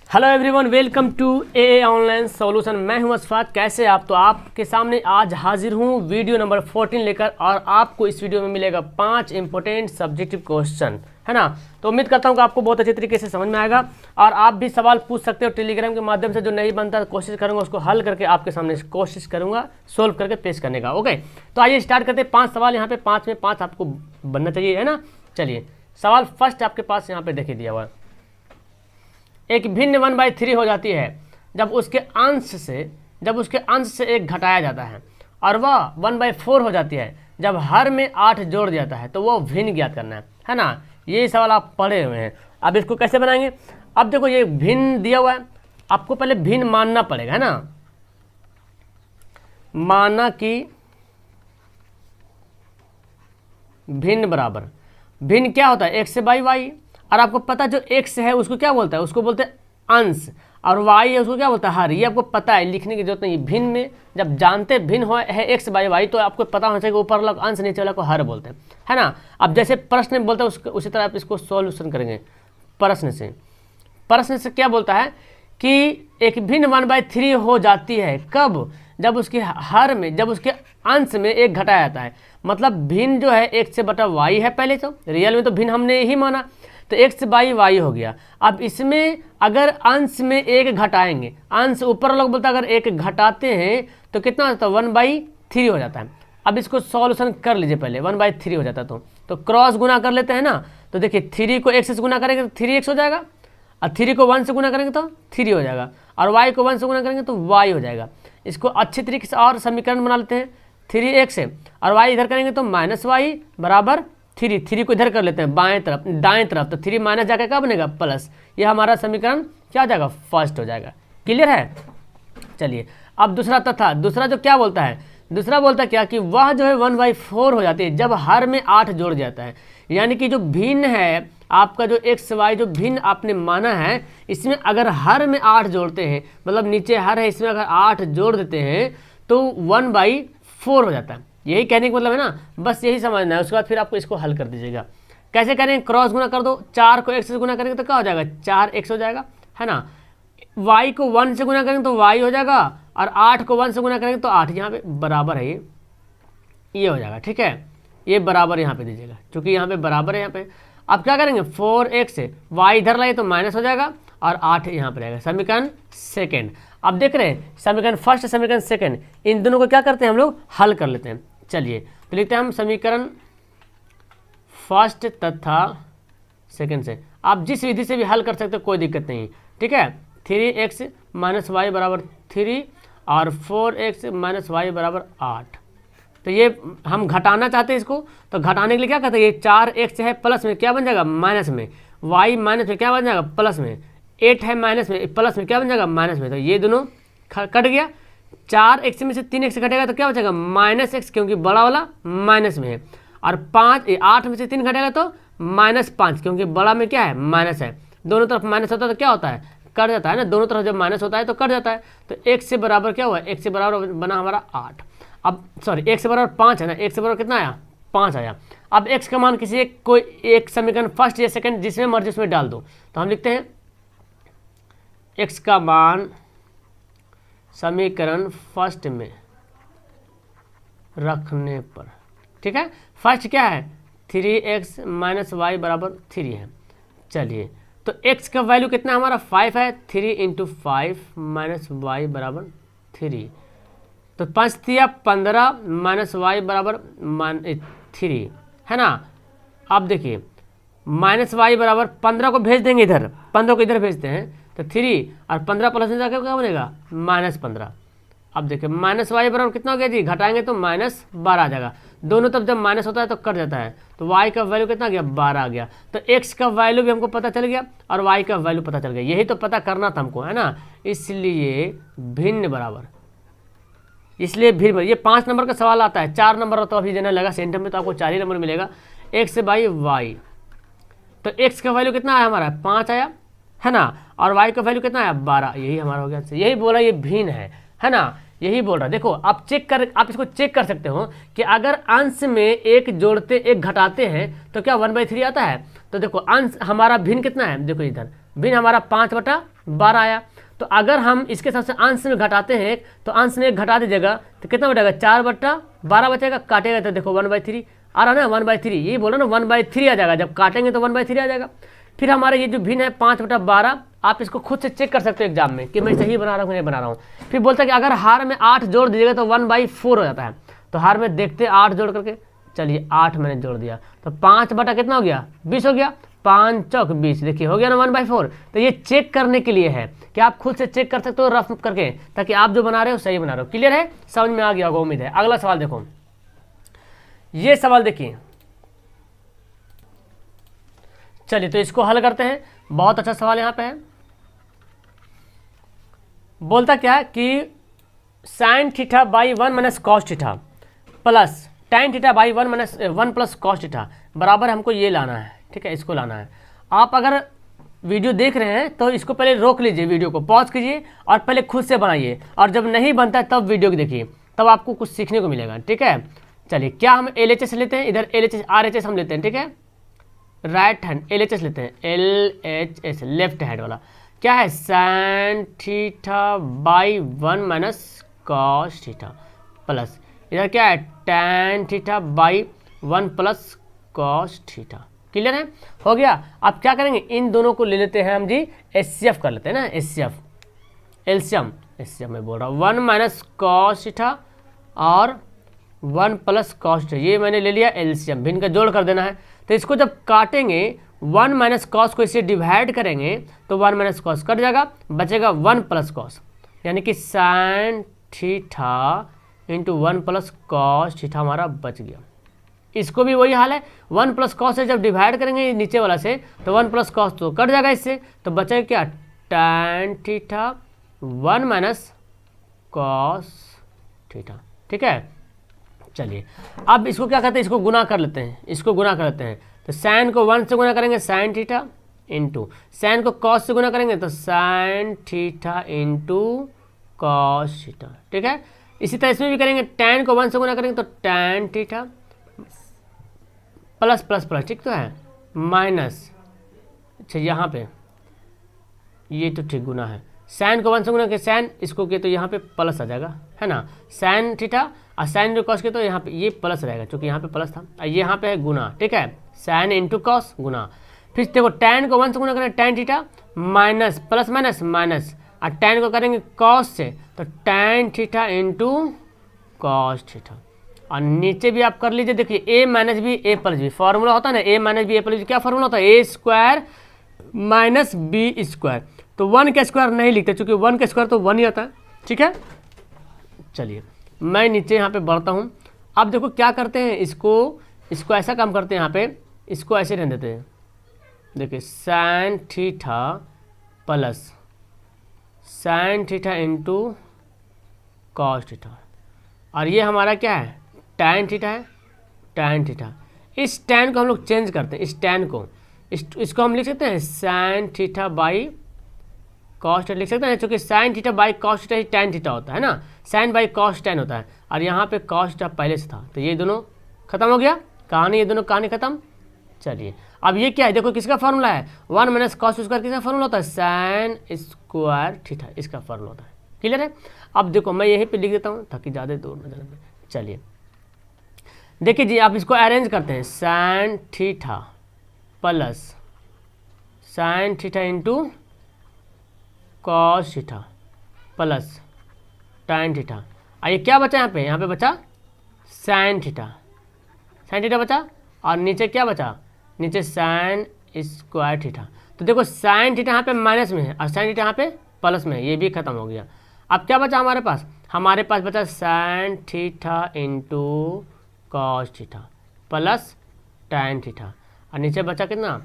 Hello everyone, welcome to a online solution. मैं हूं अशफाक। कैसे आप? तो आपके सामने आज हाजिर हूं वीडियो नंबर 14 लेकर, और आपको इस वीडियो में मिलेगा 5 इंपॉर्टेंट सब्जेक्टिव क्वेश्चन, है ना। तो उम्मीद करता हूं कि आपको बहुत अच्छे तरीके से समझ में आएगा, और आप भी सवाल पूछ सकते हो टेलीग्राम के माध्यम से। जो नहीं बनता कोशिश करूंगा उसको हल करके आपके सामने कोशिश करूंगा सोल्व करके पेश करने का। ओके, तो आइए स्टार्ट करते हैं। 5 सवाल यहाँ पे, 5 में 5 आपको बनना चाहिए, है ना। चलिए, सवाल फर्स्ट आपके पास यहाँ पे देखिए दिया हुआ है। एक भिन्न 1/3 हो जाती है जब उसके अंश से एक घटाया जाता है, और वह 1/4 हो जाती है जब हर में 8 जोड़ दिया जाता है, तो वह भिन्न ज्ञात करना है ना। ये सवाल आप पढ़े हुए हैं। अब इसको कैसे बनाएंगे? अब देखो, ये भिन्न दिया हुआ है, आपको पहले भिन्न मानना पड़ेगा, है ना। माना कि भिन्न बराबर, भिन्न क्या होता है? x बाई वाई, और आपको पता जो x है उसको क्या बोलता है? उसको बोलते हैं अंश, और y है उसको क्या बोलता है? हर। ये आपको पता है, लिखने की जरूरत नहीं। भिन्न में जब जानते भिन्न है x बाई वाई, तो आपको पता होना चाहिए कि ऊपर वाला को अंश, नीचे वाला को हर बोलते हैं, है ना। अब जैसे प्रश्न बोलता है उसी तरह आप इसको सॉल्यूशन करेंगे। प्रश्न से क्या बोलता है कि एक भिन्न 1/3 हो जाती है कब? जब उसके हर में, जब उसके अंश में एक घटाया जाता है। मतलब भिन्न जो है x से बटा y है। पहले तो रियल में तो भिन्न हमने ही माना, तो x बाई वाई हो गया। अब इसमें अगर अंश में एक घटाएंगे, अंश ऊपर लोग बोलता है अगर एक घटाते हैं तो कितना हो जाता है? 1/3 हो जाता है। अब इसको सॉल्यूशन कर लीजिए पहले। 1/3 हो जाता है तो क्रॉस गुना कर लेते हैं ना। तो देखिए 3 को x से गुना करेंगे तो 3x हो जाएगा, और 3 को 1 से गुना करेंगे तो 3 हो जाएगा, और y को 1 से गुना करेंगे तो y हो जाएगा। इसको अच्छे तरीके से और समीकरण बना लेते हैं। 3x है और y इधर करेंगे तो -y बराबर 3 को इधर कर लेते हैं दाएं तरफ, तो 3 माइनस जाकर क्या बनेगा? प्लस। ये हमारा समीकरण क्या हो जाएगा? फर्स्ट हो जाएगा। क्लियर है? चलिए, अब दूसरा जो क्या बोलता है? दूसरा बोलता है क्या कि वह जो है 1/4 हो जाती है जब हर में 8 जोड़ जाता है। यानी कि जो भिन्न है आपका, जो x y जो भिन्न आपने माना है, इसमें अगर हर में 8 जोड़ते हैं, मतलब नीचे हर है, इसमें अगर 8 जोड़ देते हैं तो 1/4 हो जाता है। यही कहने का मतलब है ना, बस यही समझना है। उसके बाद फिर आपको इसको हल कर दीजिएगा। कैसे करें? क्रॉस गुना कर दो। 4 को x से गुना करेंगे तो क्या हो जाएगा? 4x हो जाएगा, है ना। y को 1 से गुना करेंगे तो y हो जाएगा, और 8 को 1 से गुना करेंगे तो 8। यहाँ पे बराबर है, ये हो जाएगा। ठीक है, ये बराबर यहाँ पे दीजिएगा, क्योंकि यहाँ पे बराबर है। यहाँ पे अब क्या करेंगे? 4x से y इधर लाइए तो माइनस हो जाएगा, और 8 यहाँ पर रहेगा। समीकरण सेकेंड। अब देख रहे हैं समीकरण फर्स्ट, समीकरण सेकेंड, इन दोनों को क्या करते हैं हम लोग? हल कर लेते हैं। चलिए, तो लिखते हैं हम समीकरण फर्स्ट तथा सेकंड से। आप जिस विधि से भी हल कर सकते हो, कोई दिक्कत नहीं। ठीक है, 3x - y बराबर 3 और 4x - y बराबर 8। तो ये हम घटाना चाहते हैं इसको, तो घटाने के लिए क्या करते हैं? ये 4x है प्लस में क्या बन जाएगा? माइनस में। y माइनस में क्या बन जाएगा? प्लस में। 8 है माइनस में, प्लस में क्या बन जाएगा? माइनस में। तो ये दोनों कट गया। 4x में से 3x घटेगा तो क्या बचेगा? -x, क्योंकि बड़ा वाला माइनस में है। और 8 में से 3 घटेगा तो -5, क्योंकि बड़ा में क्या है? माइनस है। दोनों तरफ माइनस होता है तो क्या होता है? कट जाता है ना। दोनों तरफ जब माइनस होता है तो कट जाता है। तो x से बराबर क्या हुआ? x से बराबर बना हमारा 8। अब सॉरी, x से बराबर 5 है ना। x से बराबर कितना आया? 5 आया। अब x का मान किसी कोई एक समीकरण फर्स्ट या सेकंड जिसमें मर्जी उसमें डाल दो। तो हम लिखते हैं x का मान समीकरण फर्स्ट में रखने पर। ठीक है, फर्स्ट क्या है? 3x - y बराबर 3 है। चलिए, तो x का वैल्यू कितना हमारा? 5 है। 3 × 5 - y बराबर 3, तो 5 दिया 15 -y बराबर 3, है ना। अब देखिए -y बराबर 15 को भेज देंगे इधर, 15 को इधर भेजते हैं तो 3, और 15 प्लस में जाकर क्या बनेगा? -15। अब देखिए -y बराबर कितना हो गया जी? घटाएंगे तो -12 आ जाएगा। दोनों तरफ जब माइनस होता है तो कट जाता है, तो y का वैल्यू कितना आ गया? 12 आ गया। तो x का वैल्यू भी हमको पता चल गया और y का वैल्यू पता चल गया। यही तो पता करना था हमको, है ना। इसलिए भिन्न बराबर, ये 5 नंबर का सवाल आता है। 4 नंबर तो अभी देना लगा सेंटर में, तो आपको 4 ही नंबर मिलेगा। x बाई वाई, तो x का वैल्यू कितना आया हमारा? 5 आया, है ना। और y का वैल्यू कितना आया? 12। यही हमारा हो गया। यही बोला ये भिन्न है ना। यही बोल रहा है। देखो आप इसको चेक कर सकते हो कि अगर अंश में एक जोड़ते एक घटाते हैं तो क्या 1/3 आता है। तो देखो अंश हमारा भिन्न कितना है? देखो इधर भिन्न हमारा 5/12 12 आया। तो अगर हम इसके सबसे अंश में घटाते हैं तो अंश में 1 घटा दीजिएगा तो कितना बचेगा, 4/12 बचेगा। काटेगा तो देखो 1/3 आ रहा ना, 1/3 यही बोला ना, 1/3 आ जाएगा। जब काटेंगे तो 1/3 आ जाएगा। फिर हमारे ये जो भिन्न है 5/12, आप इसको खुद से चेक कर सकते हो एग्जाम में कि मैं सही बना रहा हूँ नहीं बना रहा हूँ। फिर बोलता है कि अगर हार में 8 जोड़ दीजिएगा तो 1/4 हो जाता है। तो हार में देखते 8 जोड़ करके, चलिए 8 मैंने जोड़ दिया तो 5 बटा कितना हो गया, 20 हो गया। 5 चौक 20, देखिए हो गया ना 1/4। तो ये चेक करने के लिए है कि आप खुद से चेक कर सकते हो रफ करके, ताकि आप जो बना रहे हो सही बना रहे हो। क्लियर है, समझ में आ गया होगा उम्मीद है। अगला सवाल देखो, ये सवाल देखिए, चलिए तो इसको हल करते हैं। बहुत अच्छा सवाल यहाँ पे है। बोलता क्या है कि sine theta by 1 minus cos theta plus tan theta by 1 minus 1 plus cos theta बराबर हमको ये लाना है। ठीक है, इसको लाना है। आप अगर वीडियो देख रहे हैं तो इसको पहले रोक लीजिए, वीडियो को पॉज कीजिए और पहले खुद से बनाइए, और जब नहीं बनता है तब वीडियो को देखिए, तब आपको कुछ सीखने को मिलेगा। ठीक है, चलिए क्या हम LHS लेते हैं, इधर LHS RHS हम लेते हैं। ठीक है, राइट हैंड LHS लेते हैं, LHS लेफ्ट हैंड वाला क्या है, sine theta by 1 minus cos theta plus इधर क्या है, tan theta by 1 plus cos theta. Clear है, हो गया। अब क्या करेंगे, इन दोनों को ले लेते हैं हम जी, HCF कर लेते हैं ना, HCF एलसीएम में बोल रहा हूँ, 1 माइनस कॉस थीटा और 1 प्लस कॉस थीटा, ये मैंने ले लिया एलसीएम। भिन्न का जोड़ कर देना है। तो इसको जब काटेंगे 1 माइनस कॉस को इससे डिवाइड करेंगे तो 1 माइनस कॉस कट जाएगा, बचेगा 1 प्लस कॉस, यानी कि sine theta into 1 plus cos theta हमारा बच गया। इसको भी वही हाल है, 1 प्लस कॉस से जब डिवाइड करेंगे नीचे वाला से तो 1 प्लस कॉस तो कट जाएगा इससे, तो बचेगा क्या, tan theta 1 minus cos theta. ठीक है, चलिए अब इसको क्या करते हैं, इसको गुना कर लेते हैं, इसको गुना कर लेते हैं। तो साइन को 1 से गुना करेंगे साइन थीटा इंटू साइन को कॉस से गुना करेंगे तो sine theta into cos theta. ठीक है, इसी तरह इसमें भी करेंगे, टैन को 1 से गुना करेंगे तो tan theta plus plus plus, ठीक तो है, माइनस, अच्छा यहाँ पे ये तो ठीक गुना है, साइन को 1 से गुना के साइन इसको किए तो यहाँ पे प्लस आ जाएगा, है ना, साइन थीटा और साइन जो कॉस के तो यहाँ पे ये प्लस रहेगा क्योंकि यहाँ पे प्लस था, और ये यहाँ पे है गुना। ठीक है, साइन इंटू कॉस गुना। फिर देखो टैन को 1 से गुना करें tan theta minus plus minus minus, और टैन को करेंगे कॉस से तो tan theta into cos theta. और नीचे भी आप कर लीजिए, देखिए ए माइनस बी ए प्लस बी फॉर्मूला होता है ना, ए माइनस बी ए प्लस बी क्या फॉर्मूला होता है, ए स्क्वायर माइनस बी स्क्वायर। तो 1 का स्क्वायर नहीं लिखते क्योंकि 1 का स्क्वायर तो 1 ही आता है। ठीक है, चलिए मैं नीचे यहाँ पे बढ़ता हूँ। अब देखो क्या करते हैं, इसको ऐसा काम करते हैं, यहाँ पे इसको ऐसे रहने देते हैं। देखिए sine theta plus sine theta into cos theta, और ये हमारा क्या है, टैन थीटा है, टैन थीटा। इस टैन को हम लोग चेंज करते हैं, इस टैन को इसको हम लिख सकते हैं sine theta by cos theta लिख सकते हैं, क्योंकि sine theta by cos theta he tan theta होता है ना, साइन बाई कॉस टैन होता है, और यहाँ पे कॉस थीटा पहले से था, तो ये दोनों खत्म हो गया कहानी, ये दोनों कहानी खत्म। चलिए अब ये क्या है, देखो किसका फॉर्मूला है, 1 माइनस कॉस स्क्वायर किसका फॉर्मूला होता है, साइन स्क्वायर थीटा, इसका फॉर्मूला होता है। क्लियर है, अब देखो मैं यहीं पे लिख देता हूँ ताकि ज़्यादा दूर न जाना। चलिए देखिए जी, आप इसको अरेंज करते हैं, sine theta plus sine theta into cos theta plus tan theta, ये क्या बचा यहाँ पे बचा साइन थीटा बचा, और नीचे क्या बचा, नीचे साइन स्क्वायर थीटा। तो देखो साइन थीटा यहाँ पे माइनस में है और साइन थीटा यहाँ पे प्लस में है, ये भी खत्म हो गया। अब क्या बचा हमारे पास बचा sine theta into cos theta plus tan theta, और नीचे बचा कितना,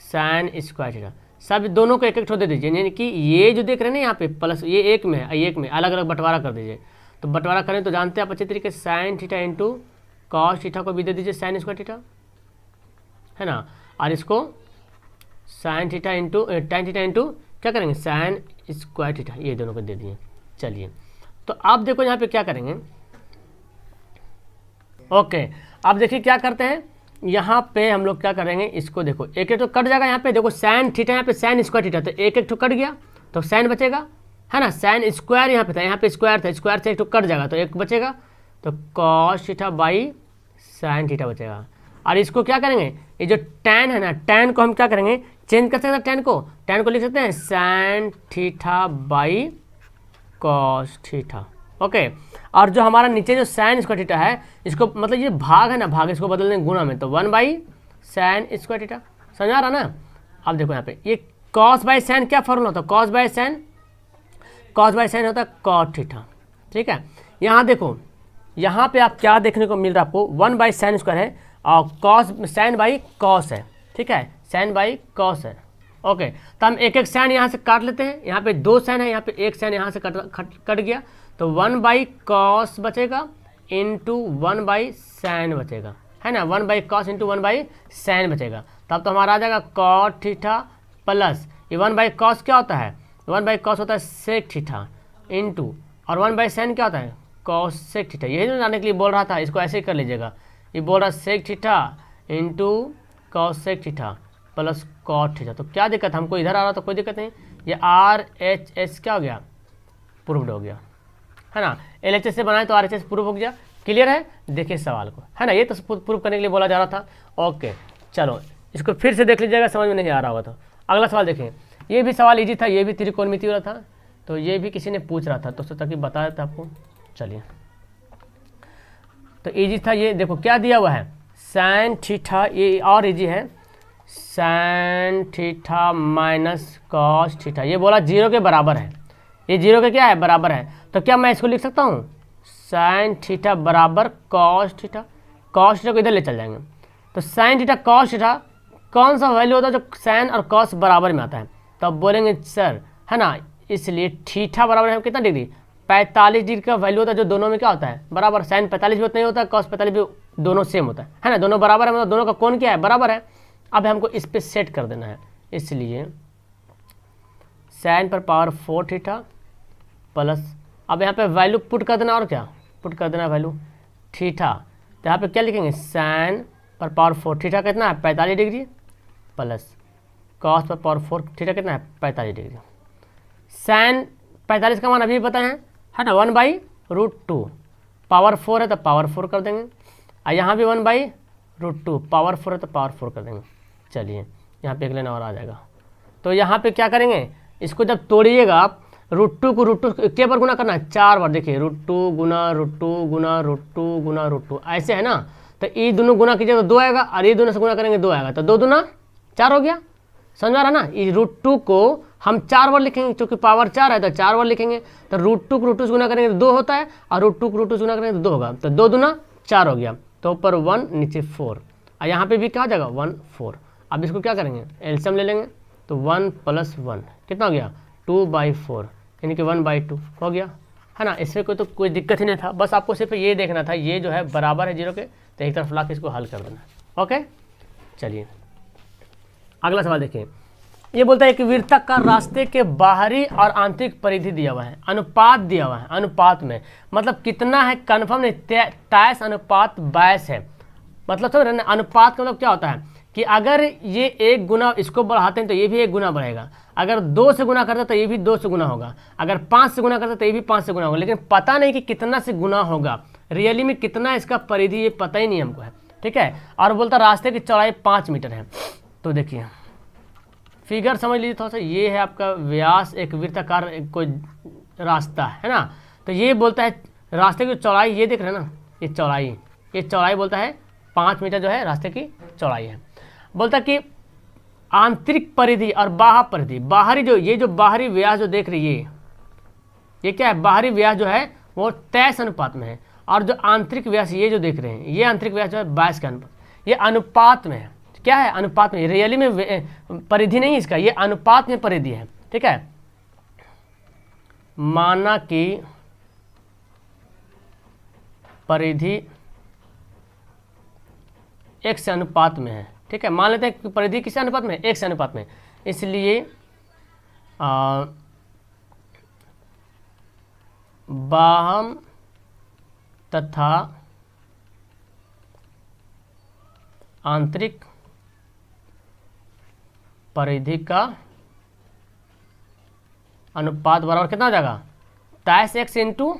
साइन स्क्वायर थीटा। सब दोनों को एक एक ठो दे दीजिए, यानी कि ये जो देख रहे हैं ना यहाँ पे प्लस, ये एक में है, एक में अलग अलग बंटवारा कर दीजिए। तो बंटवारा करें तो जानते हैं आप अच्छे तरीके से, sine theta into cos theta को भी दे दीजिए साइन स्क्वायर थीटा, है ना, और इसको sine theta into tan theta into क्या करेंगे, साइन स्क्वायर थीटा, ये दोनों को दे दिए। चलिए तो आप देखो यहाँ पे क्या करेंगे, ओके अब देखिए क्या करते हैं, यहाँ पे हम लोग क्या करेंगे, इसको देखो एक एक तो कट जाएगा, यहाँ पे देखो साइन थीटा, यहाँ पे साइन स्क्वायर थीटा, तो एक एक तो कट गया तो साइन बचेगा, है ना। साइन स्क्वायर यहाँ पे था, यहाँ पे स्क्वायर था, स्क्वायर से एक तो कट जाएगा तो एक बचेगा, तो cos theta by sine theta बचेगा। और इसको क्या करेंगे, ये जो टैन है ना, टैन को हम क्या करेंगे, चेंज कर सकते हैं टैन को लिख सकते हैं sine theta by cos theta. Okay, और जो हमारा नीचे जो साइन स्क्वायर थीटा है, इसको मतलब ये भाग है ना, भाग इसको बदल देंगे गुणा में, तो 1 बाई साइन स्क्वायर थीटा। समझ आ रहा ना। अब देखो यहाँ पे ये कॉस बाई साइन क्या फॉर्मूला होता है, कॉस बाई साइन होता है कॉट थीटा। ठीक है, यहाँ देखो, यहाँ पे आप क्या देखने को मिल रहा है आपको, 1 बाई साइन स्क्वायर है और कॉस साइन बाई कॉस है। ठीक है, साइन बाई कॉस है। ओके, तो हम एक एक साइन यहाँ से काट लेते हैं, यहाँ पे 2 साइन है, यहाँ पे एक साइन यहाँ से कट गया, तो 1 बाई कॉस बचेगा इंटू 1 बाई साइन बचेगा, है ना। 1 by cos into 1 by sine बचेगा, तब तो हमारा आ जाएगा कॉट थीटा प्लस ये 1 बाई कॉस क्या होता है, 1 बाई कॉस होता है सेक थीटा इंटू, और 1 बाई साइन क्या होता है कॉस सेक थीटा। यही तो जानने के लिए बोल रहा था, इसको ऐसे ही कर लीजिएगा। ये बोल रहा है sec theta into cos sec theta plus cot theta. तो क्या दिक्कत, हमको इधर आ रहा तो कोई दिक्कत नहीं, ये RHS क्या हो गया, प्रूव्ड हो गया, है ना। LHS से बनाए तो RHS प्रूव हो गया। क्लियर है, देखिए सवाल को, है ना, ये तो प्रूव करने के लिए बोला जा रहा था। ओके, चलो इसको फिर से देख लीजिएगा, समझ में नहीं आ रहा होगा तो। अगला सवाल देखें, ये भी सवाल इजी था, ये भी त्रिकोणमिति वाला था, तो ये भी किसी ने पूछ रहा था, तो सोचा कि बता देता आपको। चलिए, तो इजी था ये, देखो क्या दिया हुआ है, साइन थीटा, ये और इजी है, sine theta minus cos theta, ये बोला 0 के बराबर है, ये 0 के क्या है, बराबर है। तो क्या मैं इसको लिख सकता हूँ, साइन थीटा बराबर कॉस थीटा, कॉस थीटा को इधर ले चल जाएंगे, तो साइन थीटा कॉस थीटा कौन सा वैल्यू होता है जो साइन और कॉस बराबर में आता है, तो अब बोलेंगे सर, है ना, इसलिए थीटा बराबर है कितना डिग्री, 45 डिग्री का वैल्यू होता है, जो दोनों में क्या होता है, बराबर। साइन 45 भी उतना ही होता है, कॉस 45 भी, दोनों सेम होता है ना, दोनों बराबर है, मतलब दोनों का कोण क्या है, बराबर है। अब हमको इस पे सेट कर देना है, इसलिए साइन पर पावर 4 थीटा प्लस, अब यहाँ पे वैल्यू पुट कर देना, और क्या पुट कर देना वैल्यू थीटा, तो यहाँ पे क्या लिखेंगे, साइन पर पावर 4 थीटा कितना है 45 डिग्री प्लस कॉस पर पावर 4 थीटा कितना है 45 डिग्री। साइन 45 का मान अभी बताए हैं, है ना, 1/√2, पावर 4 है तो पावर 4 कर देंगे, और यहाँ भी 1/√2, पावर 4 है तो पावर 4 कर देंगे। चलिए यहाँ पे एक लेना और आ जाएगा, तो यहाँ पे क्या करेंगे, इसको जब तोड़िएगा आप, √2 को √2 के बार गुना करना है, 4 बार। देखिए √2 गुना √2 गुना √2 गुना √2, ऐसे है ना, तो ये दोनों गुना कीजिए तो 2 आएगा, और ये दोनों से गुना करेंगे 2 आएगा, तो 2 दूना 4 हो गया। समझ आ रहा ना, ये √2 को हम 4 बार लिखेंगे, क्योंकि पावर 4 है तो 4 बार लिखेंगे, तो √2 को √2 से गुना करेंगे तो 2 होता है, और √2 को √2 से गुना करेंगे तो 2 होगा, तो 2 दूना 4 हो गया, तो ऊपर 1 नीचे 4, और यहाँ पे भी क्या जाएगा 1 4। अब इसको क्या करेंगे, एलसीएम ले लेंगे, तो 1 + 1 कितना हो गया 2/4, यानी कि 1/2 हो गया, है ना। इसमें कोई दिक्कत ही नहीं था, बस आपको सिर्फ ये देखना था, ये जो है बराबर है 0 के, तो एक तरफ ला के इसको हल कर देना। ओके, चलिए अगला सवाल देखिए, ये बोलता है कि वृत्ताकार रास्ते के बाहरी और आंतरिक परिधि दिया हुआ है, अनुपात दिया हुआ है, अनुपात में मतलब कितना है कन्फर्म नहीं, 23 अनुपात 22 है, मतलब समझ रहे हैं, अनुपात का मतलब क्या होता है कि अगर ये 1 गुना इसको बढ़ाते हैं तो ये भी 1 गुना बढ़ेगा, अगर 2 से गुना करते तो ये भी 2 से गुना होगा, अगर 5 से गुना करते तो ये भी 5 से गुना होगा, लेकिन पता नहीं कि कितना से गुना होगा, रियली में कितना इसका परिधि ये पता ही नहीं हमको है। ठीक है, और बोलता रास्ते की चौड़ाई 5 मीटर है, तो देखिए फिगर समझ लीजिए थोड़ा सा, ये है आपका व्यास, एक वृत्ताकार कोई रास्ता है ना, तो ये बोलता है रास्ते की चौड़ाई, ये देख रहे हैं ना, ये चौड़ाई बोलता है 5 मीटर जो है रास्ते की चौड़ाई है। बोलता कि आंतरिक परिधि और बाह्य परिधि, बाहरी जो ये जो बाहरी व्यास जो देख रही है, ये क्या है, बाहरी व्यास जो है वो 23 अनुपात में है, और जो आंतरिक व्यास ये जो देख रहे हैं, ये आंतरिक व्यास जो है 22 का अनुपात, ये अनुपात में है, क्या है अनुपात में, रियली में परिधि नहीं इसका, ये अनुपात में परिधि है। ठीक है, माना कि परिधि x से अनुपात में है। ठीक है, मान लेते हैं कि परिधि किस अनुपात में, x से अनुपात में, इसलिए बाह्य तथा आंतरिक परिधि का अनुपात बराबर कितना हो जाएगा, 23x इंटू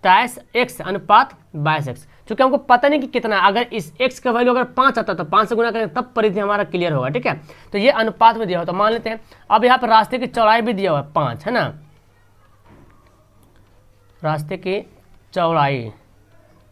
23x अनुपात 22x। क्योंकि हमको पता नहीं कि कितना, अगर इस x का वैल्यू अगर 5 आता तो 5 से गुना करेंगे तब परिधि हमारा क्लियर होगा, ठीक है। तो ये अनुपात में दिया हुआ, तो मान लेते हैं। अब यहाँ पर रास्ते की चौड़ाई भी दिया हुआ है 5, है ना, रास्ते की चौड़ाई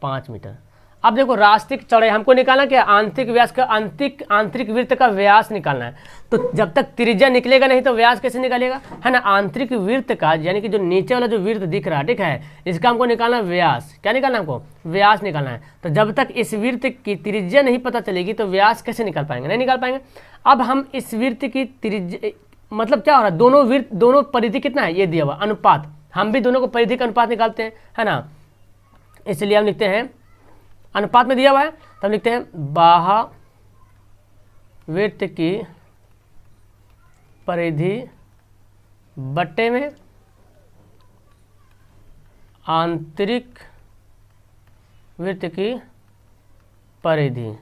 5 मीटर। अब देखो रास्ते की चौड़ाई हमको निकालना क्या, आंतरिक व्यास का आंतरिक वृत्त का व्यास निकालना है। तो जब तक त्रिज्या निकलेगा नहीं तो व्यास कैसे निकालेगा, है ना। आंतरिक वृत्त का यानी कि जो नीचे वाला जो वृत्त दिख रहा है, ठीक है, इसका हमको निकालना व्यास। क्या निकालना है हमको, व्यास निकालना है। तो जब तक इस वृत्त की त्रिज्या नहीं पता चलेगी तो व्यास कैसे निकाल पाएंगे, नहीं निकाल पाएंगे। अब हम इस वृत्त की त्रिज्या मतलब क्या हो रहा है, दोनों परिधि कितना है ये दिया हुआ अनुपात, हम भी दोनों को परिधि का अनुपात निकालते हैं, है ना। इसलिए हम लिखते हैं अनुपात में दिया हुआ है तो हम लिखते हैं बाह्य वृत्त की परिधि बट्टे में आंतरिक वृत्त की परिधि,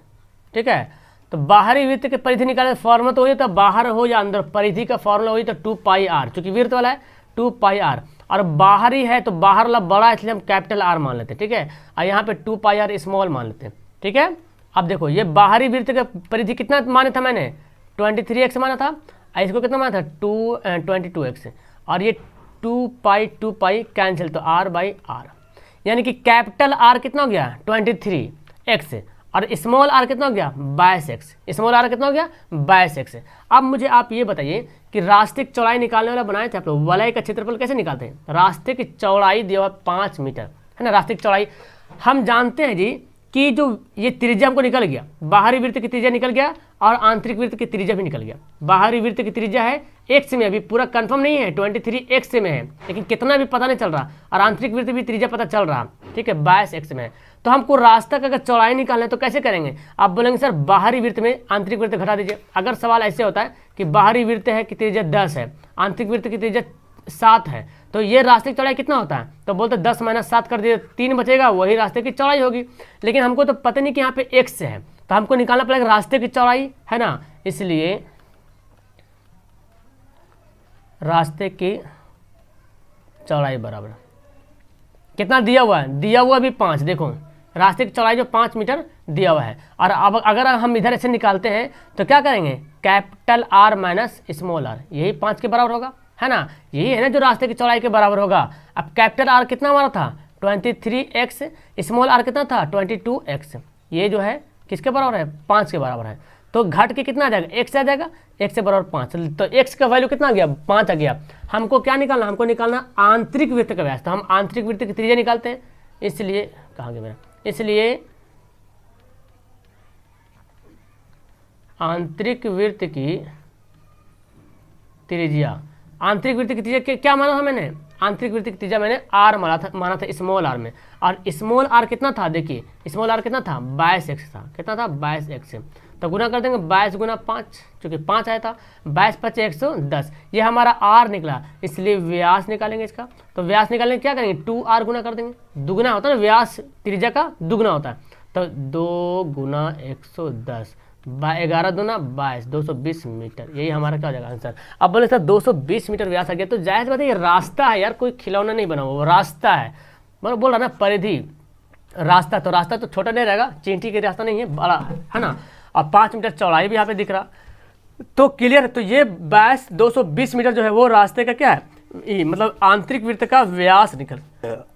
ठीक है। तो बाहरी वृत्त की परिधि निकालने फॉर्मूला तो वही तो बाहर हो या अंदर, परिधि का फॉर्मूला वही तो 2πr, चूंकि वृत्त वाला है 2πr, और बाहरी है तो बाहर वाला बड़ा है इसलिए हम कैपिटल R मान लेते हैं, ठीक है। और यहाँ पे 2πr स्मॉल मान लेते हैं, ठीक है। अब देखो ये बाहरी वृत्त का परिधि कितना माना था मैंने, 23x माना था, और इसको कितना माना था 22x, और ये 2π कैंसिल तो r/r, यानी कि कैपिटल R कितना हो गया 23x और स्मॉल r कितना हो गया 22x, स्मॉल r कितना हो गया 22x। अब मुझे आप ये बताइए कि रास्ते की चौड़ाई निकालने वाला बनाए थे आप लोग, वलय का क्षेत्रफल कैसे निकालते हैं। रास्ते की चौड़ाई दिया हुआ 5 मीटर, है ना। रास्ते की चौड़ाई हम जानते हैं जी कि जो ये त्रिज्या हमको निकल गया, बाहरी वृत्त की त्रिज्या निकल गया और आंतरिक वृत्त की त्रिज्या भी निकल गया। बाहरी वृत्त की त्रिज्या है x में, अभी पूरा कंफर्म नहीं है 23x में है, लेकिन कितना भी पता नहीं चल रहा, और आंतरिक वृत्त भी त्रिज्या पता चल रहा, ठीक है 22x में है। तो हमको रास्ता का अगर चौड़ाई निकालना है तो कैसे करेंगे, आप बोलेंगे सर बाहरी वृत्त में आंतरिक वृत्त घटा दीजिए। अगर सवाल ऐसे होता है कि बाहरी वृत्त है कि त्रिज्या 10 है, आंतरिक वृत्त की त्रिज्या 7 है, तो ये रास्ते की चौड़ाई कितना होता है, तो बोलते 10 - 7 कर दिए, 3 बचेगा, वही रास्ते की चौड़ाई होगी। लेकिन हमको तो पता नहीं कि यहाँ पे x है, तो हमको निकालना पड़ेगा रास्ते की चौड़ाई, है ना। इसलिए रास्ते की चौड़ाई बराबर कितना दिया हुआ है, दिया हुआ भी 5, देखो रास्ते की चौड़ाई जो 5 मीटर दिया हुआ है। और अब अगर हम इधर ऐसे निकालते हैं तो क्या करेंगे, capital R minus small r, यही 5 के बराबर होगा, है ना। यही है ना जो रास्ते की चौड़ाई के बराबर होगा। अब कैपिटल R कितना हमारा था 23x, स्मॉल r कितना था 22x, ये जो है किसके बराबर है 5 के बराबर है। तो घट के कितना आ जाएगा x आ जाएगा, x से बराबर 5, तो x का वैल्यू कितना आ गया 5 आ गया। हमको क्या निकालना, हमको निकालना आंतरिक वृत्त का व्यास, तो हम आंतरिक वृत्त की त्रिज्या निकालते हैं। इसलिए कहाँ गया मेरा, इसलिए आंतरिक वृत्त की त्रिज्या, आंतरिक वृत्त की त्रिज्या क्या माना था मैंने, आंतरिक वृत्त की त्रिज्या मैंने r माना था स्मॉल r में, और स्मॉल r कितना था, देखिए स्मॉल r कितना था 22x था, कितना था 22x, तो गुना कर देंगे 22 गुना 5, चूँकि 5 आया था, 22 × 5 = 110, ये हमारा r निकला। इसलिए व्यास निकालेंगे इसका, तो व्यास निकालेंगे क्या करेंगे 2r गुना कर देंगे, दुगुना होता है ना, व्यास त्रिज्या का दुगुना होता है, तो 2 गुना 110 11 दूना 22, 220 मीटर, यही हमारा क्या हो जाएगा आंसर। अब बोले सर 220 मीटर व्यास आ गया, तो जाहिर बात है ये रास्ता है यार, कोई खिलौना नहीं बना हुआ, रास्ता है। मतलब बोल रहा ना परिधि रास्ता, तो रास्ता तो छोटा नहीं रहेगा, चींटी के रास्ता नहीं है, बड़ा है ना। और 5 मीटर चौड़ाई भी यहाँ पे दिख रहा, तो क्लियर है। तो ये 220 मीटर जो है वो रास्ते का क्या है, मतलब आंतरिक वृत्त का व्यास निकल,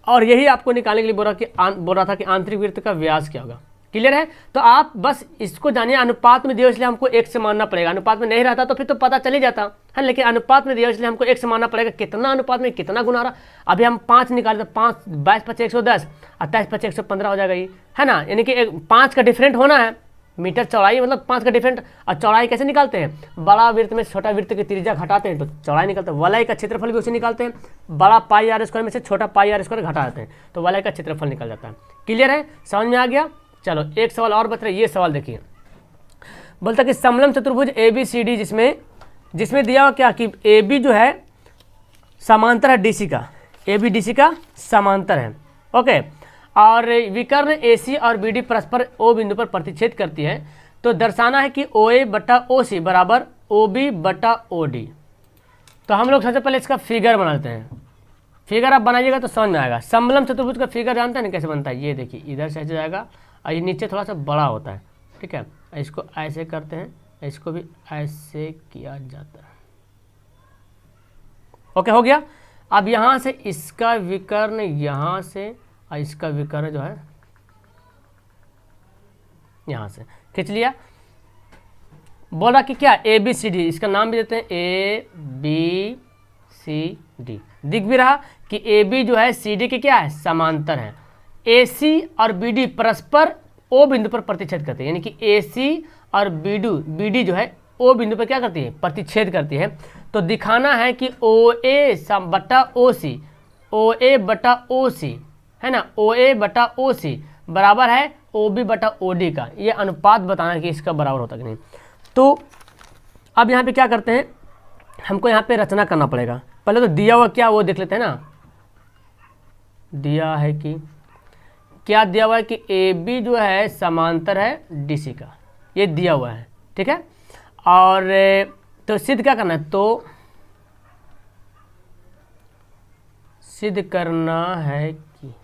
और यही आपको निकालने के लिए बोल रहा था कि आंतरिक वृत्त का व्यास क्या होगा। क्लियर है। तो आप बस इसको जानिए, अनुपात में दिया इसलिए हमको x से मानना पड़ेगा, अनुपात में नहीं रहता तो फिर तो पता चल ही जाता है, लेकिन अनुपात में दिया इसलिए हमको x से मानना पड़ेगा। कितना अनुपात में कितना गुना रहा, अभी हम 5 निकाले तो 5 22 × 5 = 110, 28 × 5 = 115 हो जाएगा ये, है ना। यानी कि 5 का डिफरेंट होना है, मीटर चौड़ाई मतलब 5 का डिफरेंट। और चौड़ाई कैसे निकालते हैं, बड़ा वृत्त में छोटा वृत्त की त्रिज्या घटाते हैं तो चौड़ाई निकलते हैं। वलय का क्षेत्रफल भी उसे निकालते हैं, बड़ा πr² में से छोटा πr² घटा देते हैं तो वलय का क्षेत्रफल निकल जाता है। क्लियर है, समझ में आ गया। चलो एक सवाल और बच रहा है, ये सवाल देखिए, बोलता कि समलंब चतुर्भुज ABCD जिसमें दिया हुआ क्या कि AB जो है समांतर है DC का, AB DC का समांतर है, ओके। और विकर्ण AC और BD परस्पर O बिंदु पर प्रतिच्छेद करती है, तो दर्शाना है कि OA बटा OC बराबर OB बटा OD। तो हम लोग सबसे पहले इसका फिगर बनाते हैं। फिगर आप बनाइएगा तो समझ में आएगा। समलम चतुर्भुज का फिगर जानते हैं ना कैसे बनता है? ये देखिए, इधर से ऐसे जाएगा और ये नीचे थोड़ा सा बड़ा होता है, ठीक है। इसको ऐसे करते हैं, इसको भी ऐसे किया जाता है। ओके, हो गया। अब यहाँ से इसका विकर्ण यहाँ से और इसका विकर्ण जो है यहाँ से खींच लिया। बोला कि क्या ABCD, इसका नाम भी देते हैं ABCD। दिख भी रहा कि AB जो है CD के क्या है, समांतर है। AC और BD परस्पर O बिंदु पर प्रतिच्छेद करते हैं, यानी कि AC और BD जो है O बिंदु पर क्या करती है, प्रतिच्छेद करती है। तो दिखाना है कि OA बटा OC, OA बटा OC है ना, OA बटा OC बराबर है OB बटा OD का। ये अनुपात बताना है कि इसका बराबर होता कि नहीं। तो अब यहाँ पे क्या करते हैं, हमको यहाँ पे रचना करना पड़ेगा। पहले तो दिया हुआ क्या वो देख लेते हैं ना। दिया है कि क्या दिया हुआ है कि AB जो है समांतर है DC का, ये दिया हुआ है, ठीक है। और तो सिद्ध क्या करना है, तो सिद्ध करना है कि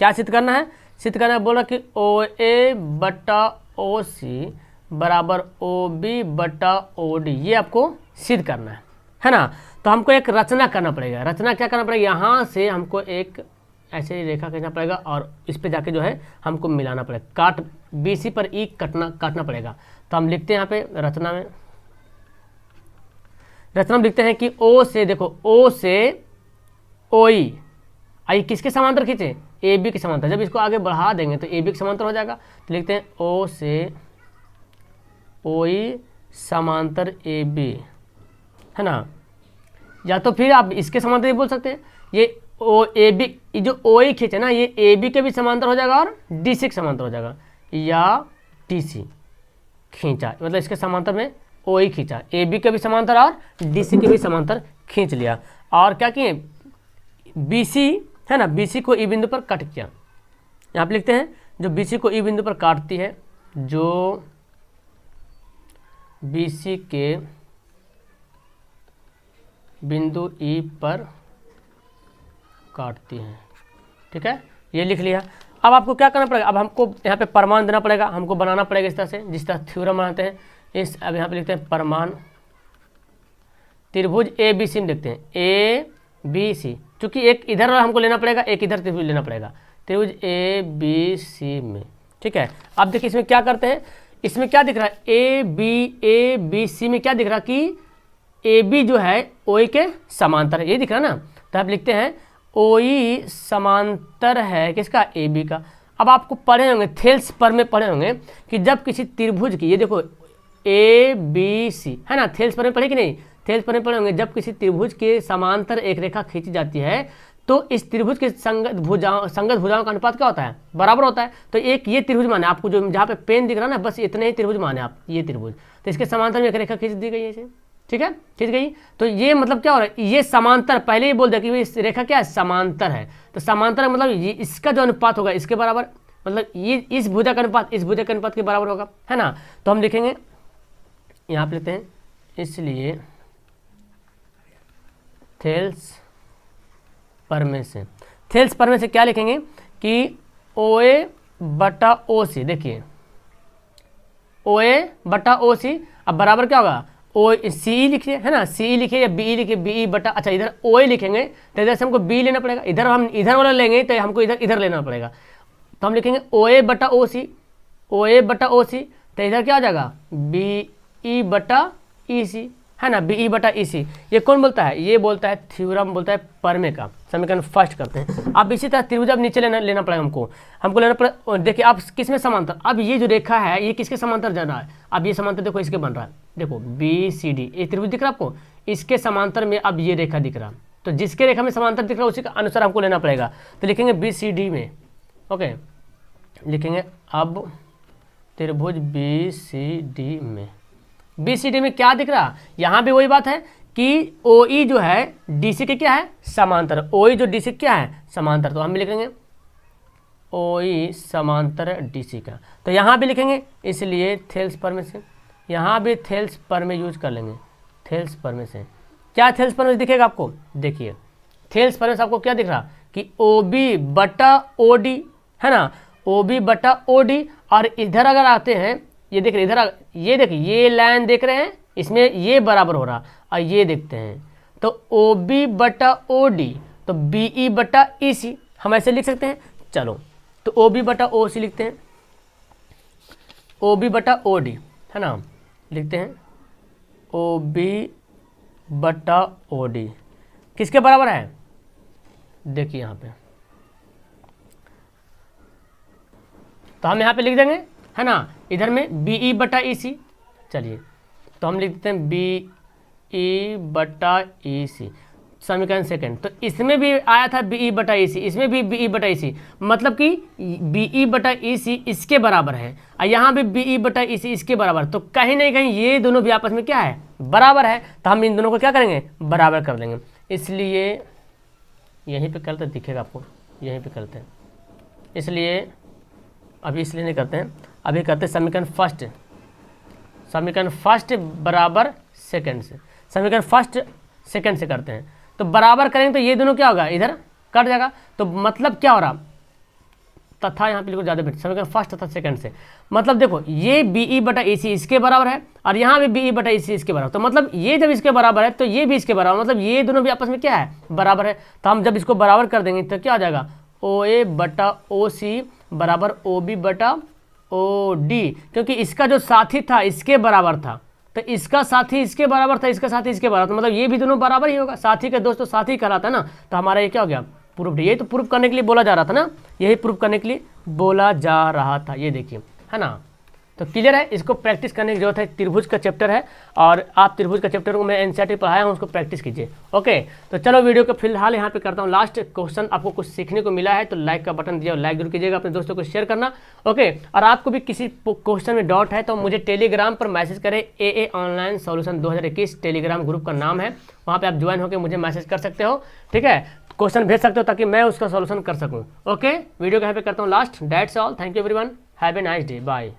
क्या सिद्ध करना है, सिद्ध करना है बोला कि OA बटा OC बराबर OB बटा OD, ये आपको सिद्ध करना है ना। तो हमको एक रचना करना पड़ेगा। रचना क्या करना पड़ेगा, यहाँ से हमको एक ऐसे रेखा खींचना पड़ेगा और इस पे जाके जो है हमको मिलाना पड़ेगा। काट BC पर E काटना पड़ेगा। तो हम लिखते हैं यहाँ पे रचना में लिखते हैं कि O से, देखो O से OE, आई किसके समांतर खींचे, AB के समांतर। जब इसको आगे बढ़ा देंगे तो AB के समांतर हो जाएगा। तो लिखते हैं O से OE समांतर AB, है ना। या तो फिर आप इसके समांतर भी बोल सकते हैं। ये AB जो OE खींचे ना, ये AB के भी समांतर हो जाएगा और DC के समांतर हो जाएगा। या DC खींचा, मतलब इसके समांतर में OE खींचा, AB के भी समांतर और DC के भी समांतर खींच लिया। और क्या किए, BC है ना, BC को E बिंदु पर कट किया। यहाँ पे लिखते हैं जो BC को E बिंदु पर काटती है, जो BC के बिंदु E पर काटती है, ठीक है। ये लिख लिया। अब आपको क्या करना पड़ेगा, अब हमको यहाँ पे प्रमाण देना पड़ेगा, हमको बनाना पड़ेगा इस तरह से, जिस तरह थ्योरम बनाते हैं। अब यहाँ पे लिखते हैं प्रमाण त्रिभुज ABC में लिखते हैं ABC, क्योंकि एक इधर वाला हमको लेना पड़ेगा, एक इधर त्रिभुज लेना पड़ेगा, त्रिभुज ABC में, ठीक है। अब देखिए इसमें क्या करते हैं, इसमें क्या दिख रहा है, ABC में क्या दिख रहा है कि AB जो है OE के समांतर है, ये दिख रहा है ना। तो आप लिखते हैं OE समांतर है किसका, AB का। अब आपको पढ़े होंगे, थेल्स पर में पढ़े होंगे कि जब किसी त्रिभुज की, ये देखो ABC है ना, थेल्स पर में पढ़े कि नहीं, थेल्स पर में पढ़े होंगे, जब किसी त्रिभुज के समांतर एक रेखा खींची जाती है तो इस त्रिभुज के संगत भुजाओं का अनुपात क्या होता है, बराबर होता है। तो एक ये त्रिभुज माने, आपको जो जहाँ पे पेन दिख रहा है ना, बस इतने ही त्रिभुज माने आप, ये त्रिभुज। तो इसके समांतर में एक रेखा खींच दी गई है, ठीक है, खींच गई। तो ये मतलब क्या हो रहा है, ये समांतर, पहले ही बोल दिया कि इस रेखा क्या है, समांतर है। तो समांतर मतलब ये इसका जो अनुपात होगा इसके बराबर, मतलब ये इस भुजा का अनुपात इस भुजा के अनुपात के बराबर होगा, है ना। तो हम लिखेंगे यहाँ पे लेते हैं, इसलिए थेल्स पर में से क्या लिखेंगे कि OA बटा OC, देखिए OA बटा OC, अब बराबर क्या होगा, CE लिखिए, है ना, CE लिखिए या BE लिखिए, BE बटा, अच्छा इधर OA लिखेंगे तो इधर से हमको B लेना पड़ेगा, इधर हम इधर वाला लेंगे तो हमको इधर लेना पड़ेगा। तो हम लिखेंगे OA बटा OC, तो इधर क्या हो जाएगा, BE बटा EC, है ना, BE बटा EC। ये कौन बोलता है, ये बोलता है थ्योरम, बोलता है परमे का। समीकरण फर्स्ट करते हैं। अब इसी तरह त्रिभुज अब नीचे लेना पड़ेगा हमको लेना पड़ेगा। देखिए आप किस में समांतर, अब ये जो रेखा है ये किसके समांतर जा रहा है, अब ये समांतर देखो इसके बन रहा है, देखो BCD, ये त्रिभुज दिख रहा है आपको, इसके समांतर में अब ये रेखा दिख रहा है। तो जिसके रेखा में समांतर दिख रहा है उसी के अनुसार हमको लेना पड़ेगा। तो लिखेंगे BCD में, ओके, लिखेंगे अब त्रिभुज BCD में क्या दिख रहा, यहाँ भी वही बात है कि OE जो है DC के क्या है, समांतर। OE जो DC क्या है, समांतर। तो हम भी लिखेंगे OE समांतर DC का। तो यहाँ भी लिखेंगे, इसलिए थेल्स पर में से, यहाँ भी थेल्स पर में यूज कर लेंगे, थेल्स पर में से। क्या थेल्स पर में दिखेगा आपको, देखिए थेल्स पर में से आपको क्या दिख रहा कि OB बटा OD है ना, OB बटा OD। और इधर अगर आते हैं, ये देख रहे इधर, ये देखिए ये लाइन देख रहे हैं, इसमें ये बराबर हो रहा, और ये देखते हैं तो OB बटा OD, तो BE बटा EC हम ऐसे लिख सकते हैं। चलो तो OB बटा OC लिखते हैं, OB बटा OD है ना, लिखते हैं OB बटा OD किसके बराबर है, देखिए यहाँ पे, तो हम यहाँ पे लिख देंगे है ना, इधर में BE बटा EC। चलिए तो हम लिख देते हैं BE बटा EC, समीकरण सेकंड। तो इसमें भी आया था BE बटा EC, इसमें भी BE बटा EC, मतलब कि BE बटा EC इसके बराबर है, और यहाँ भी BE बटा EC इसके बराबर। तो कहीं ना कहीं ये दोनों भी आपस में क्या है, बराबर है। तो हम इन दोनों को क्या करेंगे, बराबर कर देंगे। इसलिए यहीं पे करते, दिखेगा आपको, यहीं पे करते हैं, इसलिए अभी इसलिए नहीं करते हैं, अभी करते हैं समीकरण फर्स्ट, समीकरण फर्स्ट बराबर सेकंड से, समीकरण फर्स्ट सेकंड से करते हैं। तो बराबर करेंगे तो ये दोनों क्या होगा, इधर कट जाएगा। तो मतलब क्या हो रहा, तथा यहाँ पे लिखो ज़्यादा बेटर, समीकरण फर्स्ट तथा सेकंड से, मतलब देखो ये BE बटा EC इसके बराबर है, और यहाँ भी BE बटा EC इसके बराबर। तो मतलब ये जब इसके बराबर है तो ये भी इसके बराबर, मतलब ये दोनों भी आपस में क्या है, बराबर है। तो हम जब इसको बराबर कर देंगे तो क्या हो जाएगा, OA बटा OC बराबर OB बटा OD, क्योंकि इसका जो साथी था इसके बराबर था, तो इसका साथी इसके बराबर था, इसका साथी इसके बराबर था, मतलब ये भी दोनों बराबर ही होगा। साथी का दोस्त तो साथी कहलाता है ना। तो हमारा ये क्या हो गया, प्रूफ। यही तो प्रूफ करने के लिए बोला जा रहा था ना, यही प्रूफ करने के लिए बोला जा रहा था, ये देखिए है ना। तो क्लियर है, इसको प्रैक्टिस करने की जरूरत है। त्रिभुज का चैप्टर है, और आप त्रिभुज का चैप्टर को मैं एनसीईआरटी पढ़ाया हूँ, उसको प्रैक्टिस कीजिए। ओके, तो चलो वीडियो को फिलहाल यहाँ पे करता हूँ लास्ट। क्वेश्चन आपको कुछ सीखने को मिला है तो लाइक का बटन दिया, लाइक जरूर कीजिएगा, अपने दोस्तों को शेयर करना। ओके, और आपको भी किसी क्वेश्चन में डाउट है तो मुझे टेलीग्राम पर मैसेज करें, AA online solution 2021 Telegram group का नाम है, वहाँ पर आप ज्वाइन होकर मुझे मैसेज कर सकते हो। ठीक है, क्वेश्चन भेज सकते हो ताकि मैं उसका सॉल्यूशन कर सकूँ। ओके, वीडियो को यहाँ पे करता हूँ last. That's all, thank you everyone, have a nice day, bye.